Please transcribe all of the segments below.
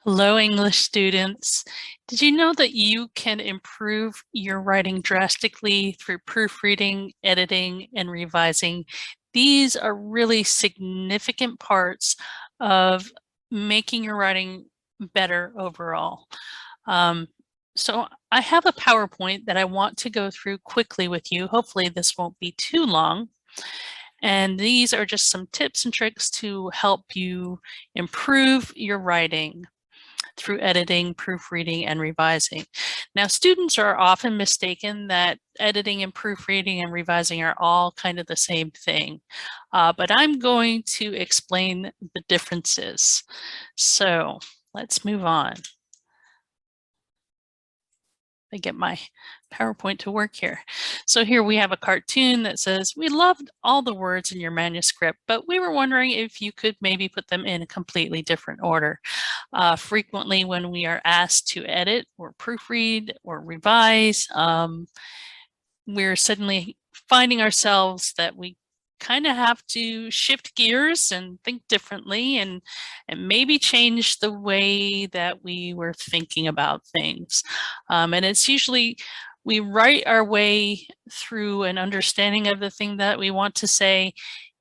Hello, English students. Did you know that you can improve your writing drastically through proofreading, editing, and revising? These are really significant parts of making your writing better overall. So I have a PowerPoint that I want to go through quickly with you. Hopefully this won't be too long. And these are just some tips and tricks to help you improve your writing through editing, proofreading, and revising. Now, students are often mistaken that editing and proofreading and revising are all kind of the same thing, but I'm going to explain the differences. So let's move on. I get my PowerPoint to work here. So here we have a cartoon that says, "We loved all the words in your manuscript, but we were wondering if you could maybe put them in a completely different order." Frequently when we are asked to edit or proofread or revise, we're suddenly finding ourselves that we kind of have to shift gears and think differently and maybe change the way that we were thinking about things. And it's usually we write our way through an understanding of the thing that we want to say.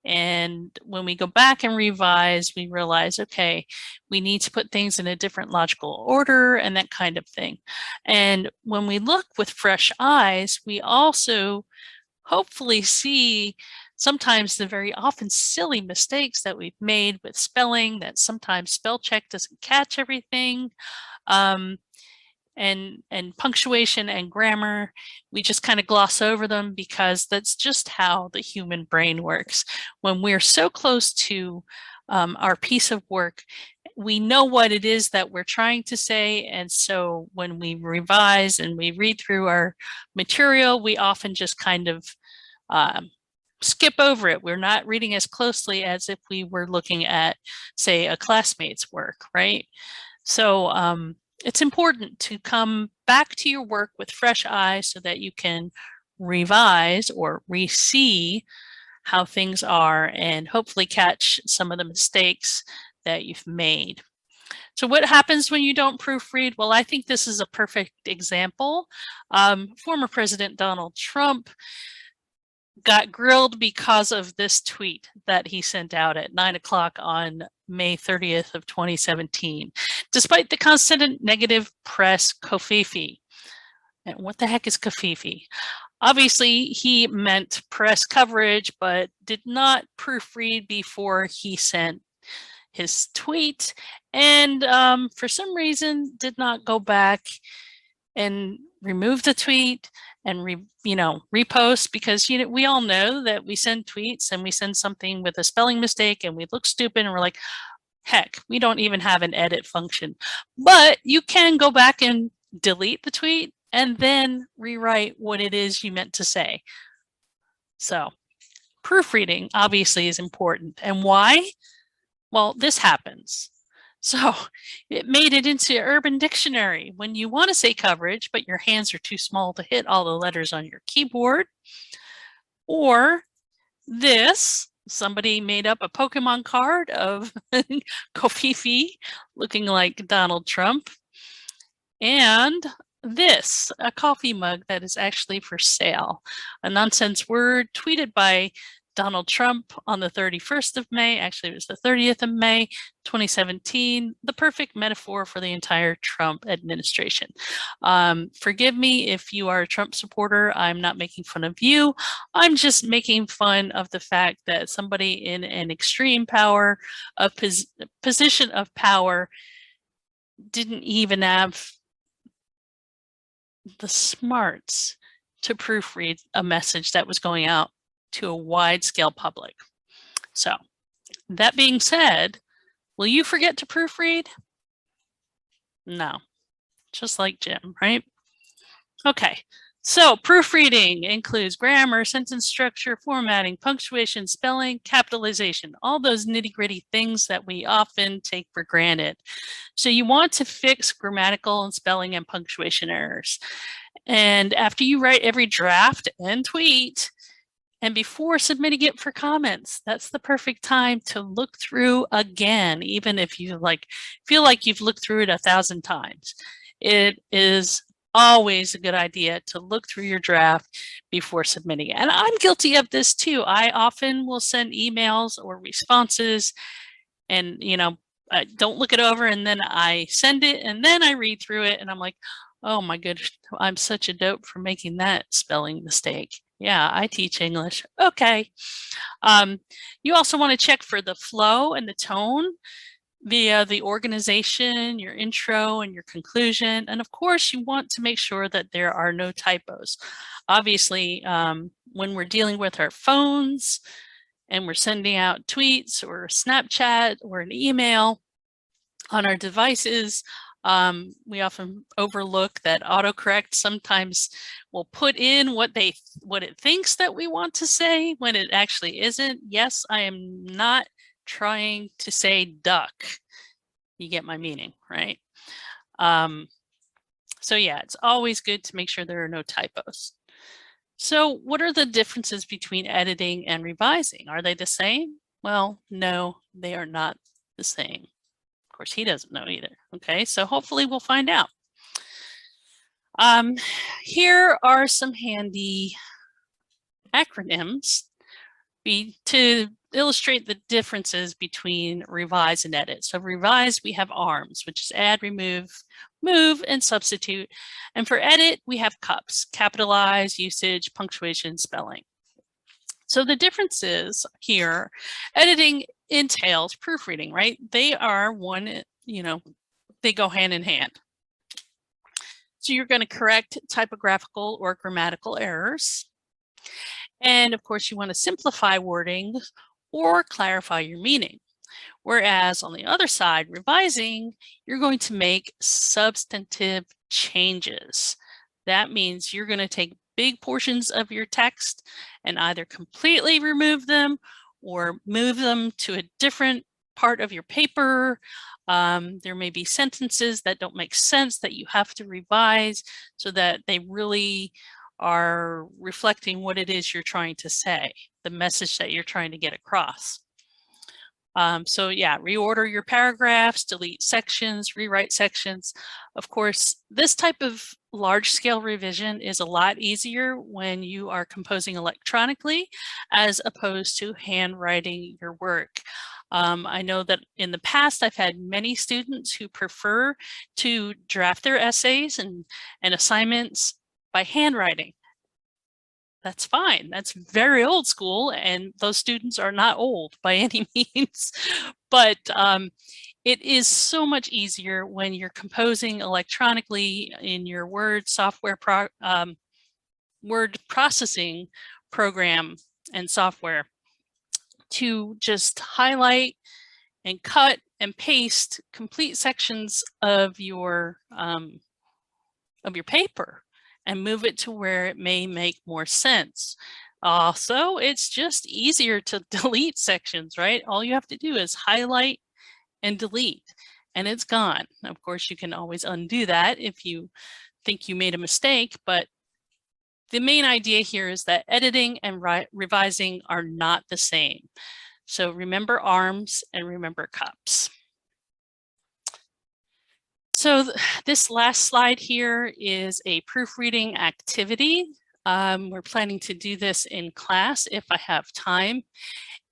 And when we go back and revise, we realize, okay, we need to put things in a different logical order and that kind of thing. And when we look with fresh eyes, we also hopefully see sometimes the very often silly mistakes that we've made with spelling, that sometimes spell check doesn't catch everything. And punctuation and grammar, we just kind of gloss over them because that's just how the human brain works. When we're so close to our piece of work, we know what it is that we're trying to say, and so when we revise and we read through our material, we often just kind of skip over it. We're not reading as closely as if we were looking at, say, a classmate's work, right? So it's important to come back to your work with fresh eyes so that you can revise or re-see how things are and hopefully catch some of the mistakes that you've made. So what happens when you don't proofread? Well, I think this is a perfect example. Former President Donald Trump got grilled because of this tweet that he sent out at 9 o'clock on May 30th of 2017. Despite the constant negative press, covfefe. And what the heck is covfefe? Obviously, he meant press coverage, but did not proofread before he sent his tweet, and for some reason did not go back and remove the tweet and repost, because we all know that we send tweets and we send something with a spelling mistake and we look stupid and we're like, heck, we don't even have an edit function. But you can go back and delete the tweet and then rewrite what it is you meant to say. So proofreading obviously is important. And why? Well, this happens. So it made it into Urban Dictionary when you want to say coverage, but your hands are too small to hit all the letters on your keyboard. Or this, somebody made up a Pokemon card of covfefe looking like Donald Trump. And this, a coffee mug that is actually for sale. A nonsense word tweeted by Donald Trump on the 31st of May, actually it was the 30th of May, 2017, the perfect metaphor for the entire Trump administration. Forgive me if you are a Trump supporter, I'm not making fun of you. I'm just making fun of the fact that somebody in an extreme power, a position of power, didn't even have the smarts to proofread a message that was going out to a wide scale public. So that being said, will you forget to proofread? No, just like Jim, right? Okay, so proofreading includes grammar, sentence structure, formatting, punctuation, spelling, capitalization, all those nitty-gritty things that we often take for granted. So you want to fix grammatical and spelling and punctuation errors. And after you write every draft and tweet, And before submitting it for comments, that's the perfect time to look through again, even if you feel like you've looked through it 1,000 times. It is always a good idea to look through your draft before submitting it. And I'm guilty of this too. I often will send emails or responses and, I don't look it over, and then I send it, and then I read through it, and I'm like, oh my goodness, I'm such a dope for making that spelling mistake. Yeah, I teach English. Okay. You also want to check for the flow and the tone via the organization, your intro, and your conclusion. And of course, you want to make sure that there are no typos. Obviously, when we're dealing with our phones and we're sending out tweets or Snapchat or an email on our devices, we often overlook that autocorrect sometimes will put in what it thinks that we want to say when it actually isn't. Yes, I am not trying to say duck. You get my meaning, right? So yeah, it's always good to make sure there are no typos. So what are the differences between editing and revising? Are they the same? Well, no, they are not the same. Of course, he doesn't know either. Okay, so hopefully we'll find out. Here are some handy acronyms to illustrate the differences between revise and edit. So revise, we have ARMS, which is add, remove, move, and substitute. And for edit, we have CUPS, capitalize, usage, punctuation, spelling. So the difference is here, editing entails proofreading, right? They are one, they go hand in hand. So you're going to correct typographical or grammatical errors. And of course, you want to simplify wording or clarify your meaning. Whereas on the other side, revising, you're going to make substantive changes. That means you're going to take big portions of your text and either completely remove them or move them to a different part of your paper. There may be sentences that don't make sense that you have to revise so that they really are reflecting what it is you're trying to say, the message that you're trying to get across. So yeah, reorder your paragraphs, delete sections, rewrite sections. Of course, this type of large-scale revision is a lot easier when you are composing electronically as opposed to handwriting your work. I know that in the past, I've had many students who prefer to draft their essays and assignments by handwriting. That's fine. That's very old school, and those students are not old by any means. But it is so much easier when you're composing electronically in your Word software, word processing program and software, to just highlight and cut and paste complete sections of your paper and move it to where it may make more sense. Also, it's just easier to delete sections, right? All you have to do is highlight and delete, and it's gone. Of course, you can always undo that if you think you made a mistake, but the main idea here is that editing and revising are not the same. So remember ARMS and remember CUPS. So this last slide here is a proofreading activity. We're planning to do this in class if I have time.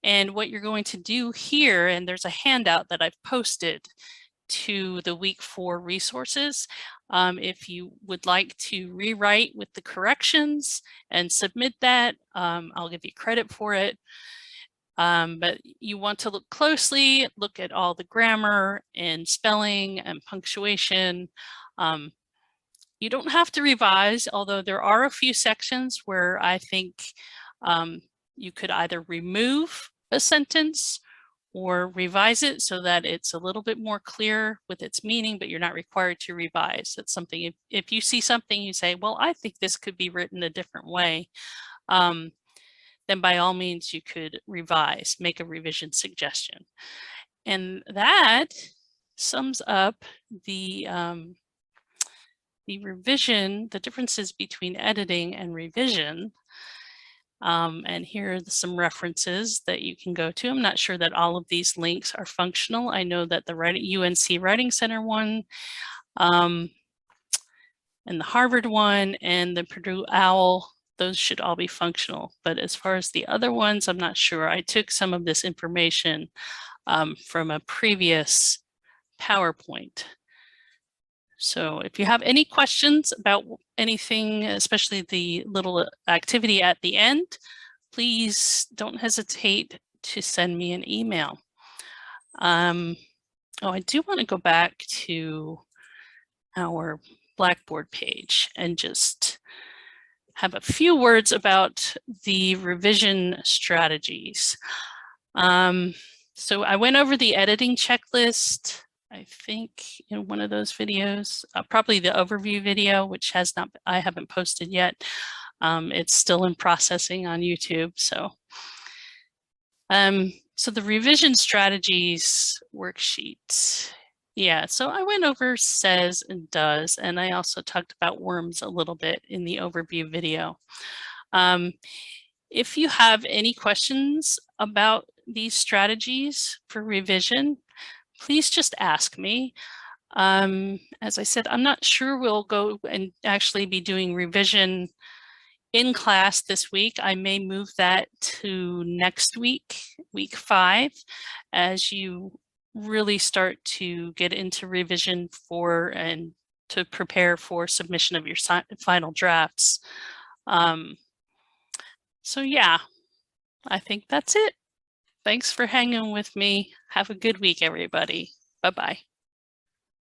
And what you're going to do here, and there's a handout that I've posted to the week 4 resources. If you would like to rewrite with the corrections and submit that, I'll give you credit for it. But you want to look closely, look at all the grammar and spelling and punctuation. You don't have to revise, although there are a few sections where I think you could either remove a sentence or revise it so that it's a little bit more clear with its meaning, but you're not required to revise. That's something, if you see something you say, well, I think this could be written a different way, then by all means you could revise, make a revision suggestion. And that sums up the revision, the differences between editing and revision. And here are some references that you can go to. I'm not sure that all of these links are functional. I know that the UNC Writing Center one, and the Harvard one, and the Purdue OWL, those should all be functional. But as far as the other ones, I'm not sure. I took some of this information from a previous PowerPoint. So if you have any questions about anything, especially the little activity at the end, please don't hesitate to send me an email. Oh, I do want to go back to our Blackboard page and just have a few words about the revision strategies. So I went over the editing checklist, I think in one of those videos, probably the overview video, which I haven't posted yet. It's still in processing on YouTube. So the revision strategies worksheet. Yeah, so I went over says and does, and I also talked about worms a little bit in the overview video. If you have any questions about these strategies for revision, please just ask me. As I said, I'm not sure we'll go and actually be doing revision in class this week. I may move that to next week, week 5, as you really start to get into revision and to prepare for submission of your final drafts. So yeah, I think that's it. Thanks for hanging with me. Have a good week, everybody. Bye-bye.